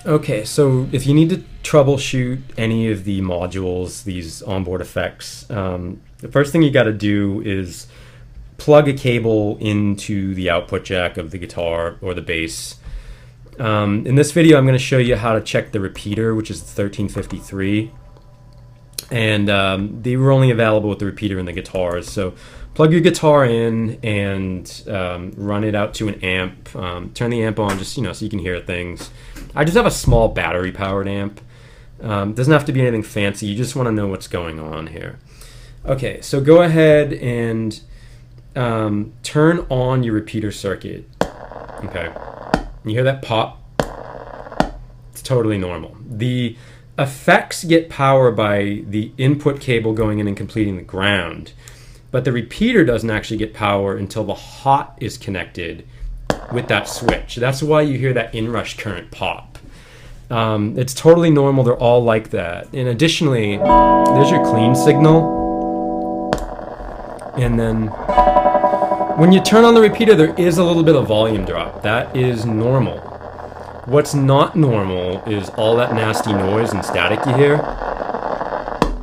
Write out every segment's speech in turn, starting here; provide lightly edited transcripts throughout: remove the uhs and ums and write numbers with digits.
Okay, so if you need to troubleshoot any of the modules, these onboard effects, the first thing you got to do is plug a cable into the output jack of the guitar or the bass. In this video, I'm going to show you how to check the repeater, which is the 1353. And they were only available with the repeater and the guitars. So plug your guitar in and run it out to an amp. Turn the amp on just so you can hear things. I just have a small battery-powered amp. Doesn't have to be anything fancy. You just want to know what's going on here. Okay, so go ahead and turn on your repeater circuit. Okay, you hear that pop? It's totally normal. The effects get power by the input cable going in and completing the ground, but the repeater doesn't actually get power until the hot is connected with that switch. That's why you hear that inrush current pop. It's totally normal. They're all like that. And additionally, there's your clean signal. And then when you turn on the repeater, there is a little bit of volume drop. That is normal. What's not normal is all that nasty noise and static you hear.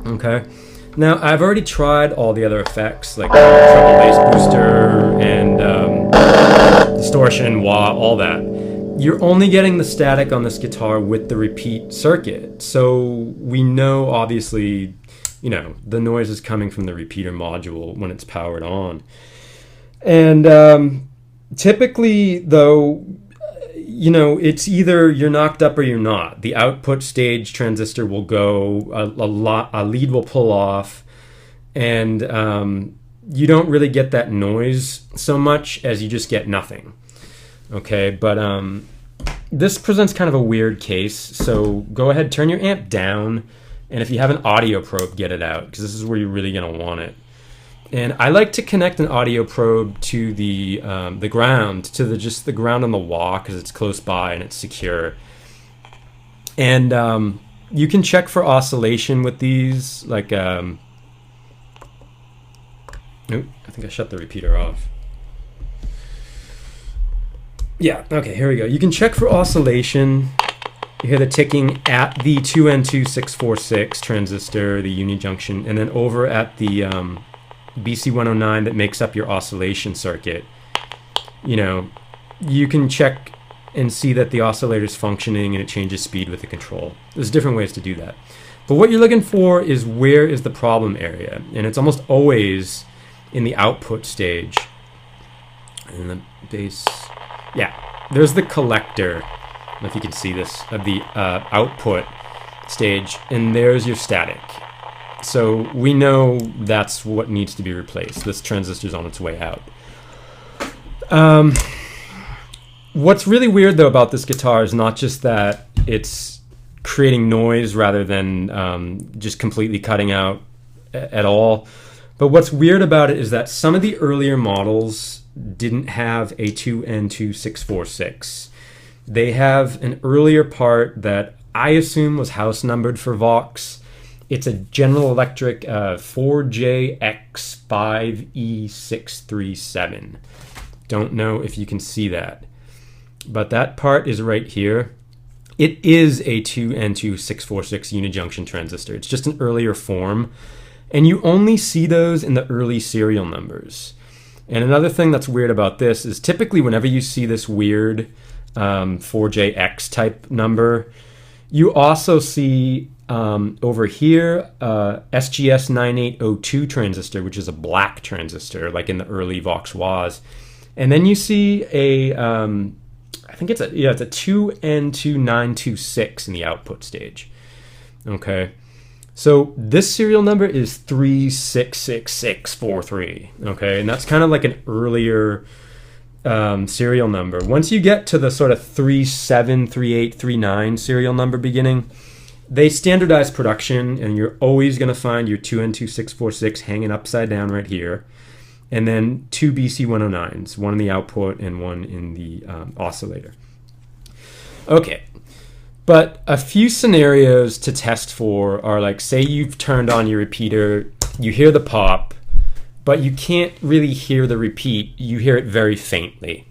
Okay. Now, I've already tried all the other effects, like treble bass booster and distortion, wah, all that. You're only getting the static on this guitar with the repeat circuit. So we know, obviously, the noise is coming from the repeater module when it's powered on. And typically, though, it's either you're knocked up or you're not. The output stage transistor will go, a lead will pull off, and you don't really get that noise so much as you just get nothing. Okay, but this presents kind of a weird case, so go ahead, turn your amp down, and if you have an audio probe, get it out, because this is where you're really going to want it. And I like to connect an audio probe to the ground, to the ground on the wah, because it's close by and it's secure. And you can check for oscillation with these, like, I think I shut the repeater off. Yeah, okay, here we go. You can check for oscillation. You hear the ticking at the 2N2646 transistor, the unijunction, and then over at the BC109 that makes up your oscillation circuit. You can check and see that the oscillator is functioning and it changes speed with the control. There's different ways to do that. But what you're looking for is where is the problem area, and it's almost always in the output stage. And the bass, yeah, there's the collector. I don't know if you can see this, of the output stage, and there's your static. So we know that's what needs to be replaced. This transistor's on its way out. What's really weird, though, about this guitar is not just that it's creating noise rather than just completely cutting out at all. But what's weird about it is that some of the earlier models didn't have a 2N2646. They have an earlier part that I assume was house numbered for Vox. It's a General Electric 4JX5E637. Don't know if you can see that, but that part is right here. It is a 2N2646 unijunction transistor. It's just an earlier form, and you only see those in the early serial numbers. And another thing that's weird about this is typically whenever you see this weird 4JX type number, you also see over here SGS 9802 transistor, which is a black transistor, like in the early Vox Wahs. And then you see a, I think it's a 2N2926 in the output stage. Okay. So this serial number is 366643. Okay. And that's kind of like an earlier serial number. Once you get to the sort of 373839 serial number beginning, they standardize production, and you're always going to find your 2N2646 hanging upside down right here, and then two BC109s, one in the output and one in the oscillator. Okay, but a few scenarios to test for are like, say you've turned on your repeater, you hear the pop, but you can't really hear the repeat. You hear it very faintly.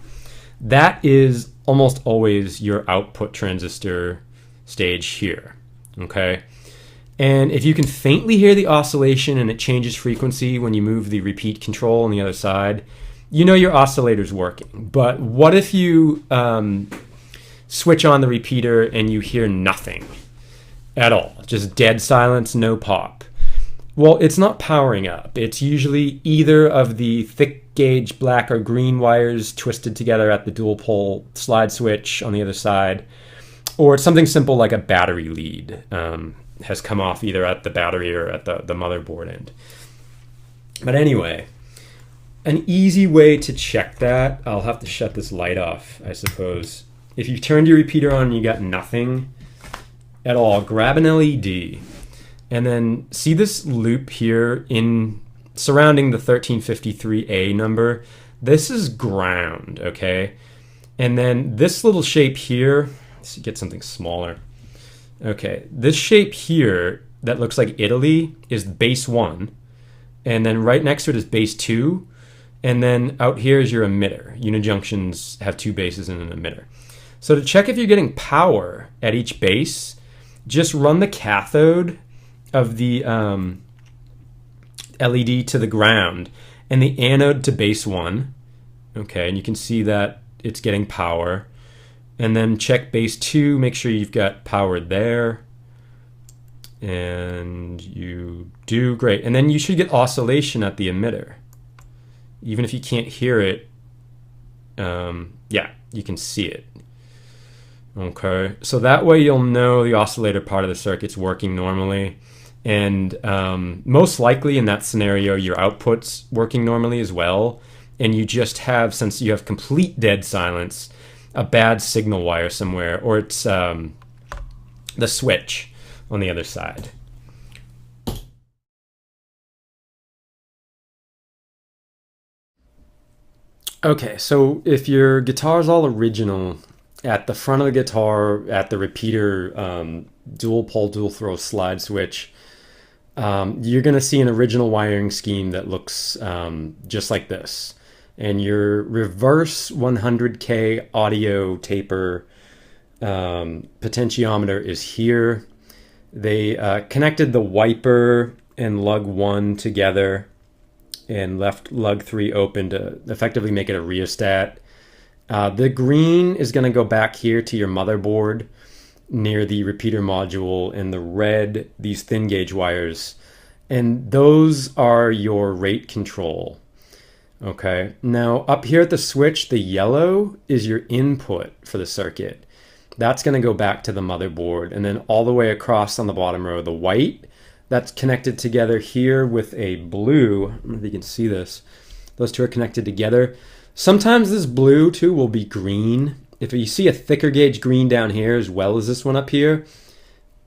That is almost always your output transistor stage here, okay? And if you can faintly hear the oscillation and it changes frequency when you move the repeat control on the other side, you know your oscillator's working. But what if you switch on the repeater and you hear nothing at all? Just dead silence, no pop. Well, it's not powering up. It's usually either of the thick gauge black or green wires twisted together at the dual pole slide switch on the other side, or it's something simple like a battery lead has come off either at the battery or at the motherboard end. But anyway, an easy way to check that, I'll have to shut this light off, I suppose. If you've turned your repeater on and you got nothing at all, grab an LED and then see this loop here in surrounding the 1353A number. This is ground, okay? And then this little shape here, let's get something smaller. Okay, this shape here that looks like Italy is base 1, and then right next to it is base 2, and then out here is your emitter. Unijunctions have 2 bases and an emitter. So to check if you're getting power at each base, just run the cathode of the LED to the ground and the anode to base 1. Okay, and you can see that it's getting power. And then check base 2, make sure you've got power there. And you do, great. And then you should get oscillation at the emitter. Even if you can't hear it, yeah, you can see it. Okay, so that way you'll know the oscillator part of the circuit's working normally. And most likely in that scenario, your output's working normally as well. And you just have, since you have complete dead silence, a bad signal wire somewhere, or it's the switch on the other side. Okay, so if your guitar's all original, at the front of the guitar, at the repeater, dual pole, dual throw slide switch, you're going to see an original wiring scheme that looks just like this. And your reverse 100K audio taper potentiometer is here. They connected the wiper and lug 1 together and left lug 3 open to effectively make it a rheostat. The green is going to go back here to your motherboard near the repeater module, and the red, these thin gauge wires. And those are your rate control. Okay, now up here at the switch, the yellow is your input for the circuit. That's going to go back to the motherboard, and then all the way across on the bottom row, the white, that's connected together here with a blue. I don't know if you can see this. Those two are connected together. Sometimes this blue too will be green. If you see a thicker gauge green down here as well as this one up here,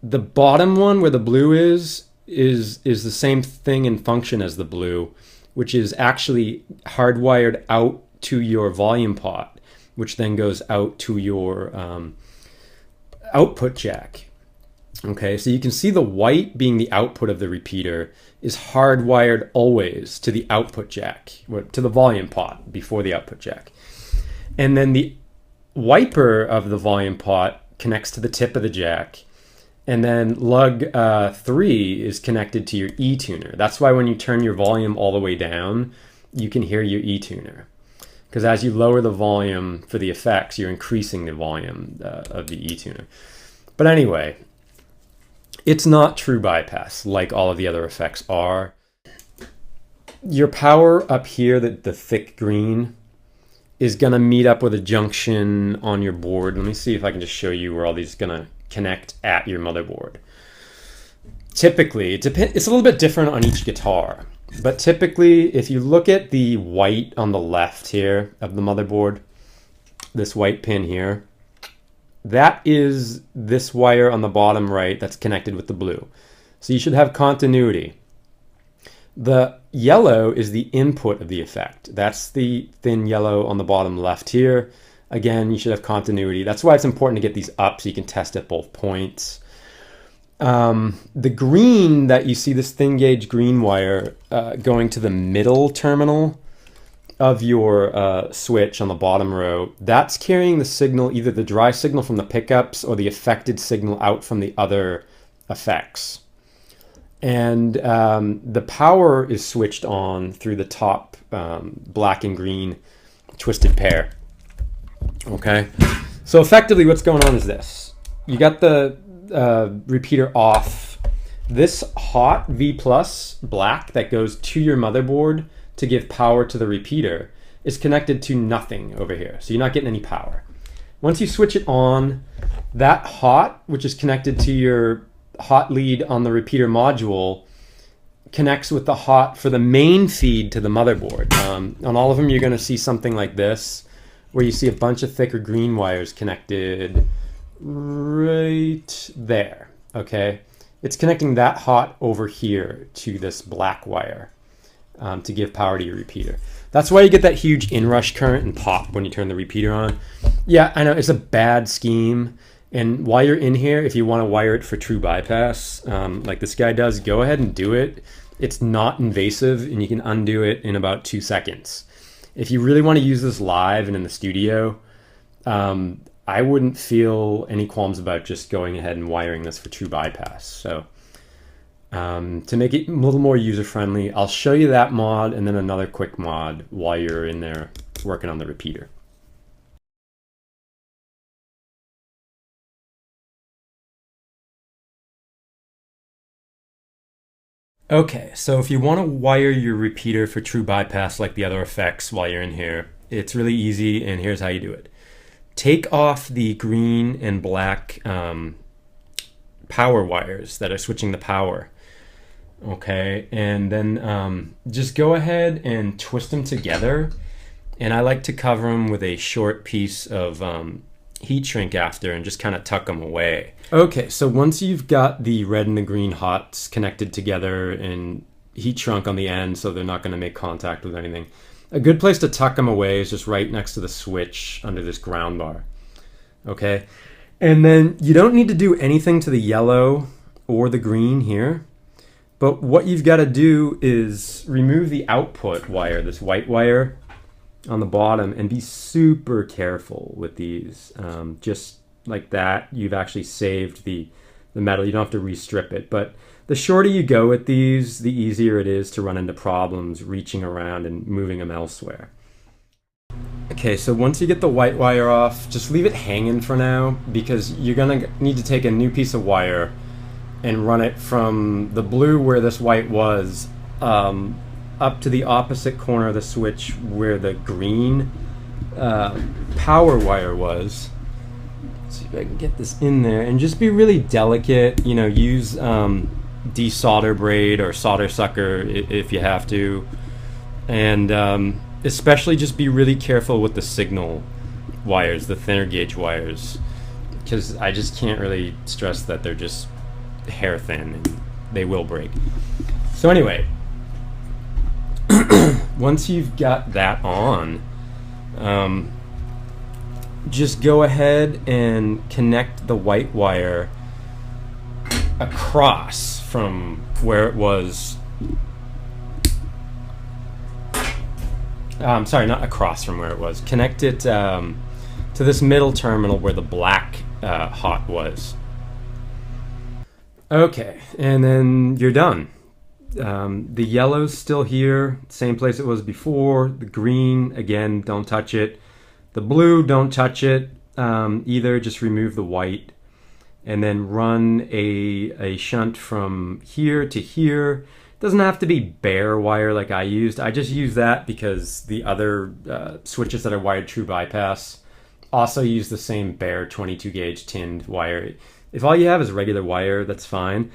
the bottom one where the blue is the same thing in function as the blue, which is actually hardwired out to your volume pot, which then goes out to your output jack. Okay, so you can see the white being the output of the repeater is hardwired always to the output jack, to the volume pot before the output jack. And then the wiper of the volume pot connects to the tip of the jack. And then lug 3 is connected to your E-tuner. That's why when you turn your volume all the way down, you can hear your E-tuner. Because as you lower the volume for the effects, you're increasing the volume of the E-tuner. But anyway, it's not true bypass like all of the other effects are. Your power up here, the thick green, is going to meet up with a junction on your board. Let me see if I can just show you where all these are going to connect at your motherboard. Typically, it's a little bit different on each guitar, but typically if you look at the white on the left here of the motherboard, this white pin here, that is this wire on the bottom right that's connected with the blue. So you should have continuity. The yellow is the input of the effect. That's the thin yellow on the bottom left here. Again, you should have continuity. That's why it's important to get these up so you can test at both points. The green that you see, this thin gauge green wire going to the middle terminal of your switch on the bottom row, that's carrying the signal, either the dry signal from the pickups or the affected signal out from the other effects. And the power is switched on through the top black and green twisted pair. Okay, so effectively what's going on is this. You got the repeater off. This hot V plus black that goes to your motherboard to give power to the repeater is connected to nothing over here. So you're not getting any power. Once you switch it on, that hot, which is connected to your hot lead on the repeater module, connects with the hot for the main feed to the motherboard. On all of them, you're going to see something like this, where you see a bunch of thicker green wires connected right there. Okay, it's connecting that hot over here to this black wire to give power to your repeater. That's why you get that huge inrush current and pop when you turn the repeater on. Yeah, I know it's a bad scheme. And while you're in here, if you want to wire it for true bypass, like this guy does, go ahead and do it. It's not invasive, and you can undo it in about 2 seconds. If you really want to use this live and in the studio, I wouldn't feel any qualms about just going ahead and wiring this for true bypass. So to make it a little more user-friendly, I'll show you that mod and then another quick mod while you're in there working on the repeater. Okay, so if you want to wire your repeater for true bypass like the other effects while you're in here, it's really easy, and here's how you do it. Take off the green and black power wires that are switching the power. Okay, and then just go ahead and twist them together, and I like to cover them with a short piece of heat shrink after and just kind of tuck them away. Okay, so once you've got the red and the green hots connected together and heat shrunk on the end so they're not going to make contact with anything, a good place to tuck them away is just right next to the switch under this ground bar. Okay, and then you don't need to do anything to the yellow or the green here, but what you've got to do is remove the output wire, this white wire on the bottom, and be super careful with these. Just like that, you've actually saved the metal. You don't have to restrip it, but the shorter you go with these, the easier it is to run into problems reaching around and moving them elsewhere. Okay, so once you get the white wire off, just leave it hanging for now, because you're gonna need to take a new piece of wire and run it from the blue where this white was up to the opposite corner of the switch where the green power wire was. Let's see if I can get this in there, and just be really delicate. You know, use desolder braid or solder sucker if you have to, and especially just be really careful with the signal wires, the thinner gauge wires, because I just can't really stress that they're just hair thin and they will break. So anyway, once you've got that on, just go ahead and connect the white wire across from where it was. Sorry, not across from where it was. Connect it to this middle terminal where the black hot was. Okay, and then you're done. The yellow's still here, same place it was before. The green, again, don't touch it. The blue, don't touch it either. Just remove the white, and then run a shunt from here to here. Doesn't have to be bare wire like I used. I just use that because the other switches that are wired true bypass also use the same bare 22 gauge tinned wire. If all you have is regular wire, that's fine.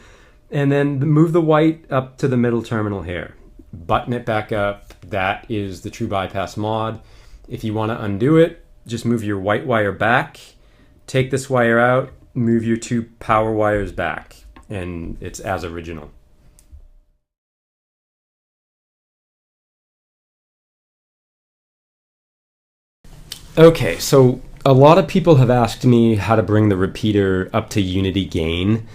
And then move the white up to the middle terminal here. Button it back up. That is the true bypass mod. If you want to undo it, just move your white wire back, take this wire out, move your two power wires back, and it's as original. Okay, so a lot of people have asked me how to bring the repeater up to unity gain.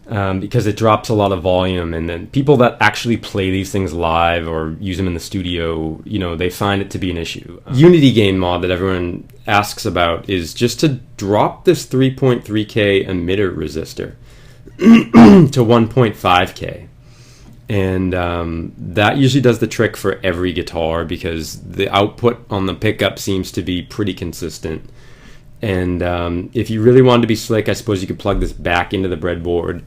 because it drops a lot of volume. And then people that actually play these things live or use them in the studio, you know, they find it to be an issue. Unity gain mod that everyone asks about is just to drop this 3.3K emitter resistor to 1.5K. And that usually does the trick for every guitar because the output on the pickup seems to be pretty consistent. And if you really wanted to be slick, I suppose you could plug this back into the breadboard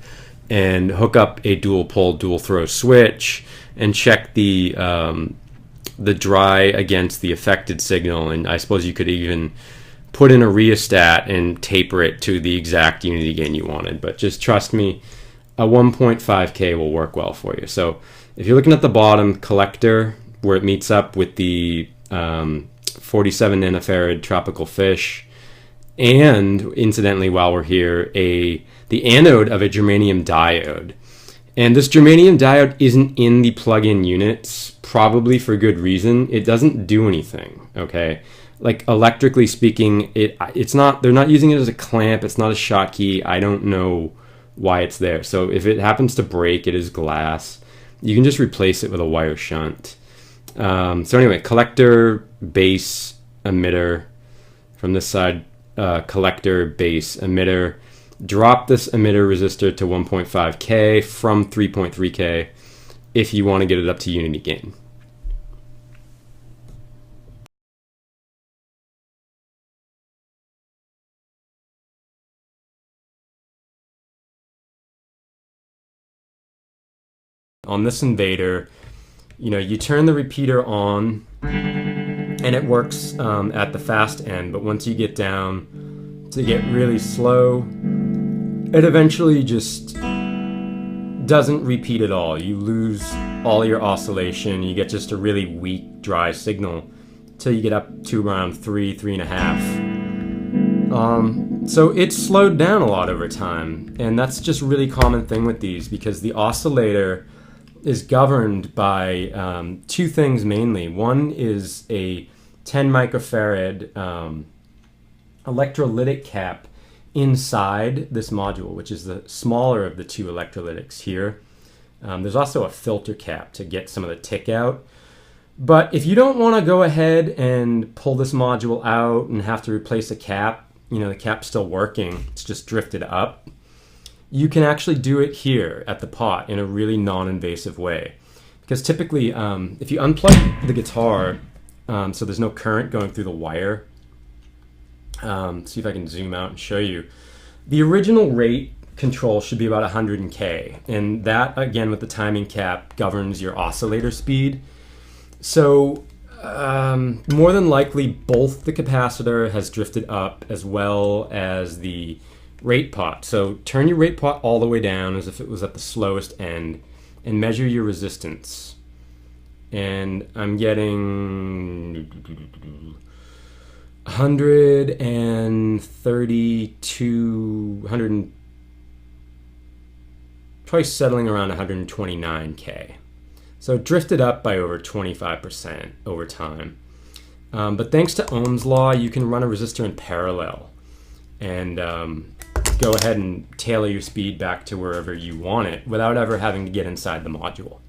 and hook up a dual pole, dual throw switch and check the dry against the affected signal. And I suppose you could even put in a rheostat and taper it to the exact unity gain you wanted. But just trust me, a 1.5K will work well for you. So if you're looking at the bottom collector where it meets up with the 47 nanofarad tropical fish, and incidentally, while we're here, the anode of a germanium diode. And this germanium diode isn't in the plug-in units, probably for good reason. It doesn't do anything, okay? Like electrically speaking, it's not. They're not using it as a clamp. It's not a Schottky. I don't know why it's there. So if it happens to break, it is glass. You can just replace it with a wire shunt. So anyway, collector, base, emitter. From this side, collector, base, emitter. Drop this emitter resistor to 1.5K from 3.3K if you want to get it up to unity gain. On this invader, you know, you turn the repeater on and it works at the fast end, but once you get down to get really slow, it eventually just doesn't repeat at all. You lose all your oscillation. You get just a really weak, dry signal till you get up to around 3.5. So it's slowed down a lot over time, and that's just a really common thing with these because the oscillator is governed by two things mainly. One is a 10 microfarad electrolytic cap inside this module, which is the smaller of the two electrolytics here. There's also a filter cap to get some of the tick out. But if you don't want to go ahead and pull this module out and have to replace a cap, you know, the cap's still working, it's just drifted up, you can actually do it here at the pot in a really non-invasive way. Because typically, if you unplug the guitar, so there's no current going through the wire, see if I can zoom out and show you. The original rate control should be about 100 K, and that, again, with the timing cap, governs your oscillator speed. So more than likely, both the capacitor has drifted up as well as the rate pot. So turn your rate pot all the way down as if it was at the slowest end and measure your resistance. And I'm getting 132, probably settling around 129K. So it drifted up by over 25% over time. But thanks to Ohm's law, you can run a resistor in parallel and go ahead and tailor your speed back to wherever you want it without ever having to get inside the module.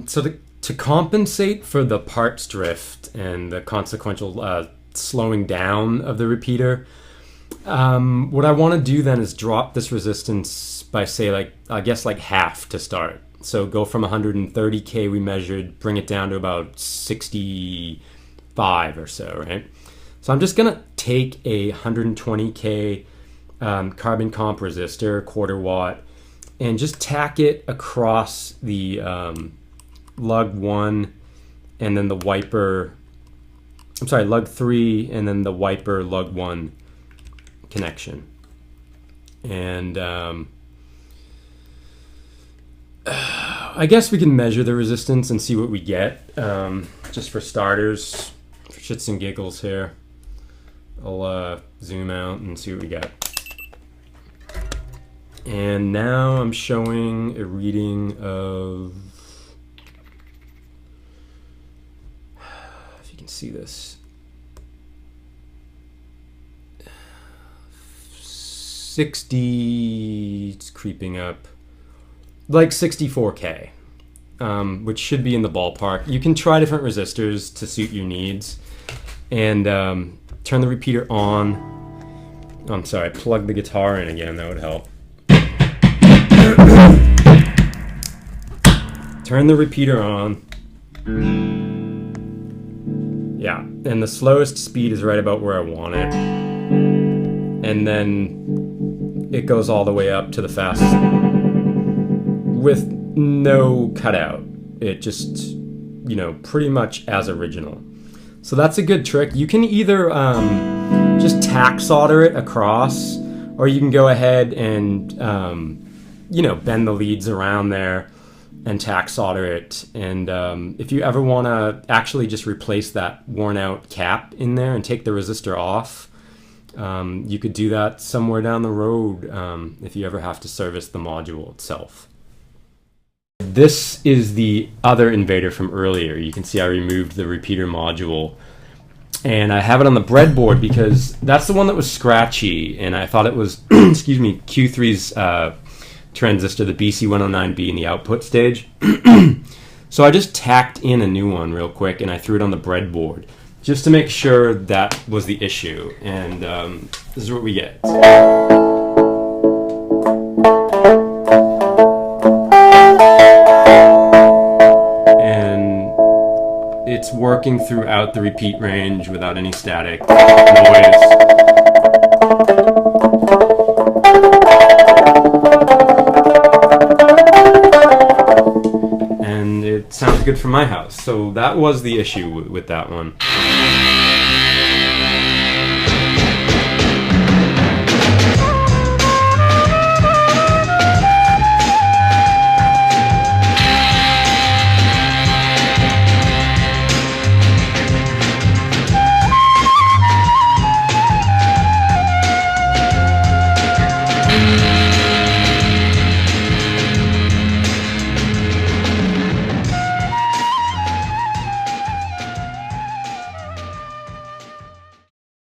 So to compensate for the parts drift and the consequential slowing down of the repeater, what I want to do then is drop this resistance by, say, like, I guess like half to start. So go from 130K we measured, bring it down to about 65 or so, right? So I'm just gonna take a 120K carbon comp resistor, quarter watt, and just tack it across the lug 1 and then the wiper, I'm sorry, lug 3 and then the wiper lug 1 connection. And I guess we can measure the resistance and see what we get. Just for starters, for shits and giggles here, I'll zoom out and see what we got. And now I'm showing a reading of, if you can see this, 60, it's creeping up, like 64K, which should be in the ballpark. You can try different resistors to suit your needs, and turn the repeater on. I'm sorry, plug the guitar in again, that would help. Turn the repeater on. Yeah, and the slowest speed is right about where I want it. And then it goes all the way up to the fastest with no cutout. It just, you know, pretty much as original. So that's a good trick. You can either just tack solder it across, or you can go ahead and, you know, bend the leads around there and tack solder it. And if you ever want to actually just replace that worn out cap in there and take the resistor off, you could do that somewhere down the road if you ever have to service the module itself. This is the other invader from earlier. You can see I removed the repeater module, and I have it on the breadboard because that's the one that was scratchy, and I thought it was excuse me, Q3's transistor, the BC109B in the output stage. So I just tacked in a new one real quick, and I threw it on the breadboard just to make sure that was the issue. And this is what we get. And it's working throughout the repeat range without any static noise. Sounds good for my house. So that was the issue with that one.